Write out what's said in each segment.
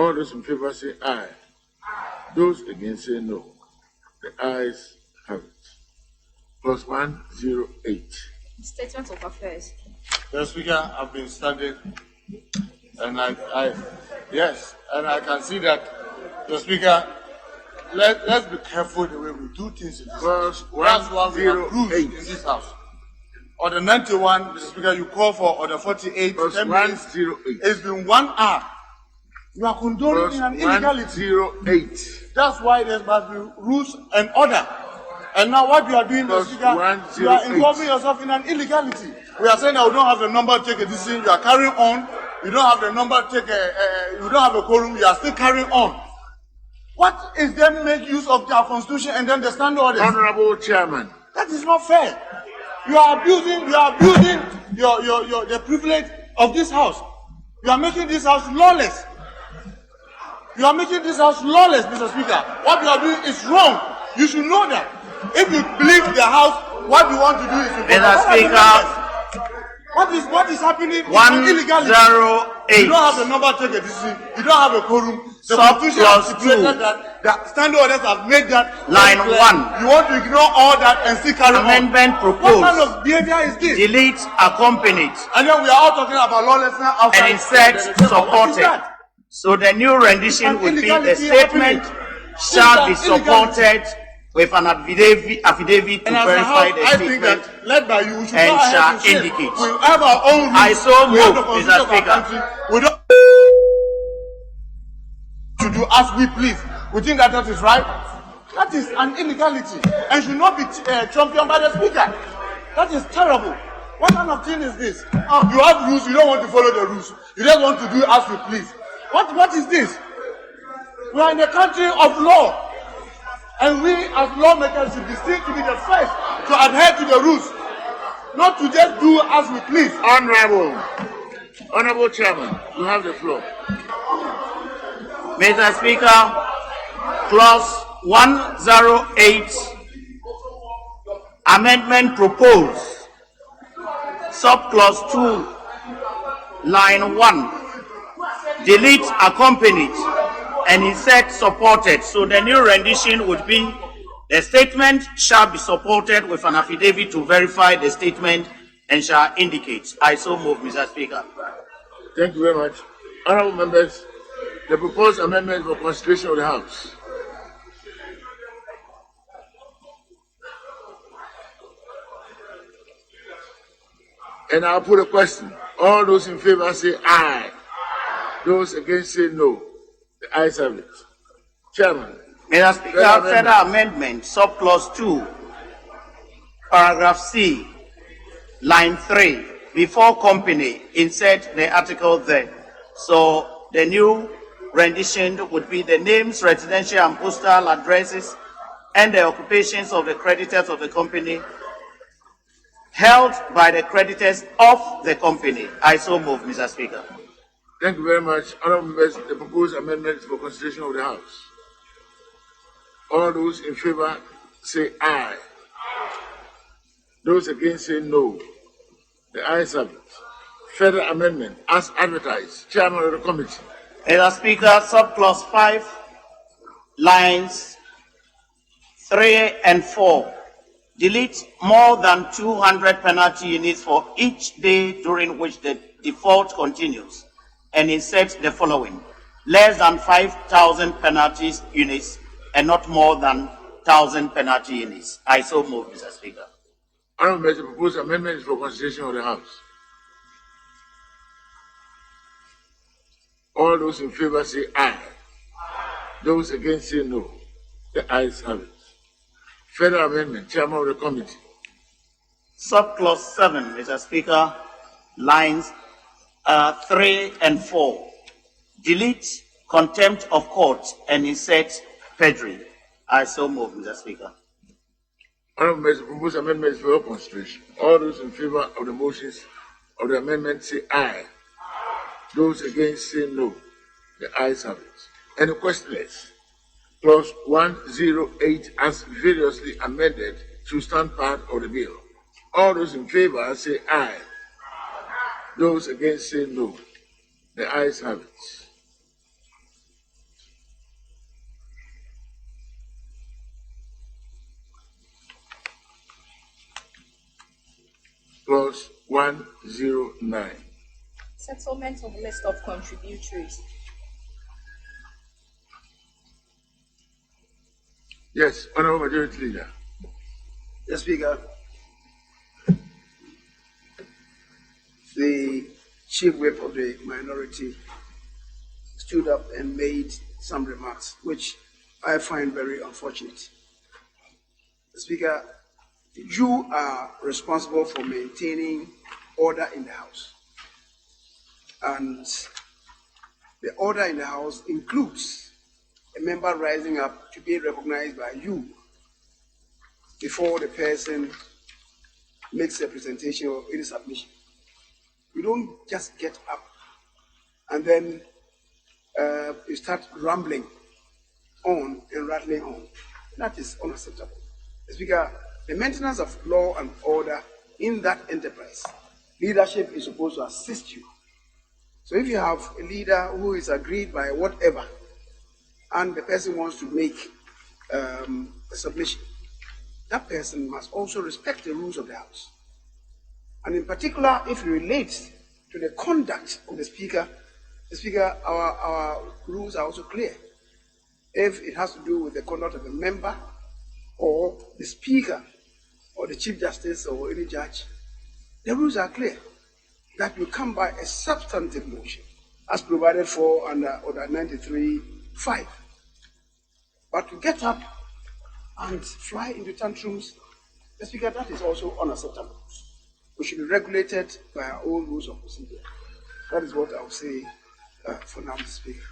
All those in favor say aye. Those against say no. The ayes have it. Plus 108. Statement of affairs. The Speaker, I've been studying, and I can see that the Speaker. Let's be careful the way we do things in this house. That's why we have rules in this house. Order 91, Mr. Speaker, you call for order 48. Plus 108. It's been 1 hour. You are condoning an illegality. 108. That's why there must be rules and order. And now what you are doing, Mr. Speaker, you are involving yourself in an illegality. We are saying that we don't have the number to take a decision. You are carrying on. You don't have the number to take you don't have a quorum. You are still carrying on. What is them make use of their constitution and then the standard orders? Honorable Chairman. That is not fair. You are abusing the privilege of this house. You are making this house lawless. You are making this house lawless, Mr. Speaker. What you are doing is wrong. You should know that. If you believe the house, what you want to do is to Mr. Speaker. What is happening? 108. You don't have the number to take a decision. You don't have a quorum. The Constitution has stipulated that the standard orders have made that line 1. You want to ignore all that and still carry Amendment on. proposed. What kind of behavior is this? Delete accompanied. And then we are all talking about lawlessness outside. And instead supported. So the new rendition would be the statement shall be supported with an affidavit to verify the statement and shall indicate. We have our own rules. I so move, Mr. Speaker. We don't to do as we please. We think that is right. That is an illegality and should not be championed by the Speaker. That is terrible. What kind of thing is this? You have rules, you don't want to follow the rules. You just want to do as we please. What is this? We are in a country of law. And we as lawmakers should be seen to be the first to adhere to the rules. Not to just do as we please. Honorable Chairman, you have the floor. Mr. Speaker, clause 108, amendment proposed, subclause 2, line 1, delete accompanied, and insert supported. So the new rendition would be the statement shall be supported with an affidavit to verify the statement and shall indicate. I so move, Mr. Speaker. Thank you very much. Honorable members, the proposed amendment for constitution of the House. And I'll put a question. All those in favor say aye. Those against say no. The ayes have it. Chairman. Mr. Speaker, further amendment, subclause 2, paragraph C, line 3, before company, insert the article there. So the new rendition would be the names, residential and postal addresses, and the occupations of the creditors of the company held by the creditors of the company. I so move, Mr. Speaker. Thank you very much. Honorable members, the proposed amendment for constitution of the House. All those in favor say aye. Those against say no. The ayes have it. Further amendment as advertised. Chairman of the committee. Mr. Speaker, subclause 5, lines 3 and 4. Delete more than 200 penalty units for each day during which the default continues, and insert the following: less than 5,000 penalty units and not more than 1,000 penalty units. I so move, Mr. Speaker. Honorable members, the proposed amendment for constitution of the House. All those in favor say aye. Those against say no. The ayes have it. Further amendment, Chairman of the committee. Subclause 7, Mr. Speaker, lines 3 and 4. Delete contempt of court and insert perjury. I so move, Mr. Speaker. Honorable members, the proposed amendment is for your consideration. All those in favor of the motions of the amendment say aye. Those against say no. The ayes have it. Any questions? Clause 108 as variously amended to stand part of the bill. All those in favor say aye. Those against say no. The ayes have it. Clause 109. Settlement of list of contributories. Yes, Honorable Majority Leader. Yes, Speaker. The chief whip of the minority stood up and made some remarks, which I find very unfortunate. Speaker, you are responsible for maintaining order in the House. And the order in the House includes a member rising up to be recognized by you before the person makes a presentation or any submission. You don't just get up and then you start rambling on and rattling on. That is unacceptable. Speaker, the maintenance of law and order in that enterprise, leadership is supposed to assist you. So if you have a leader who is agreed by whatever, and the person wants to make a submission, that person must also respect the rules of the House. And in particular, if it relates to the conduct of the Speaker, our rules are also clear. If it has to do with the conduct of a member, or the Speaker, or the Chief Justice, or any judge, the rules are clear that you come by a substantive motion, as provided for under Order 93(5). But to get up and fly into tantrums, the Speaker, that is also unacceptable. We should be regulated by our own rules of procedure. That is what I will say for now, Mr. Speaker.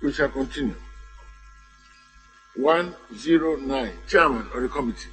We shall continue. 109, Chairman of the Committee.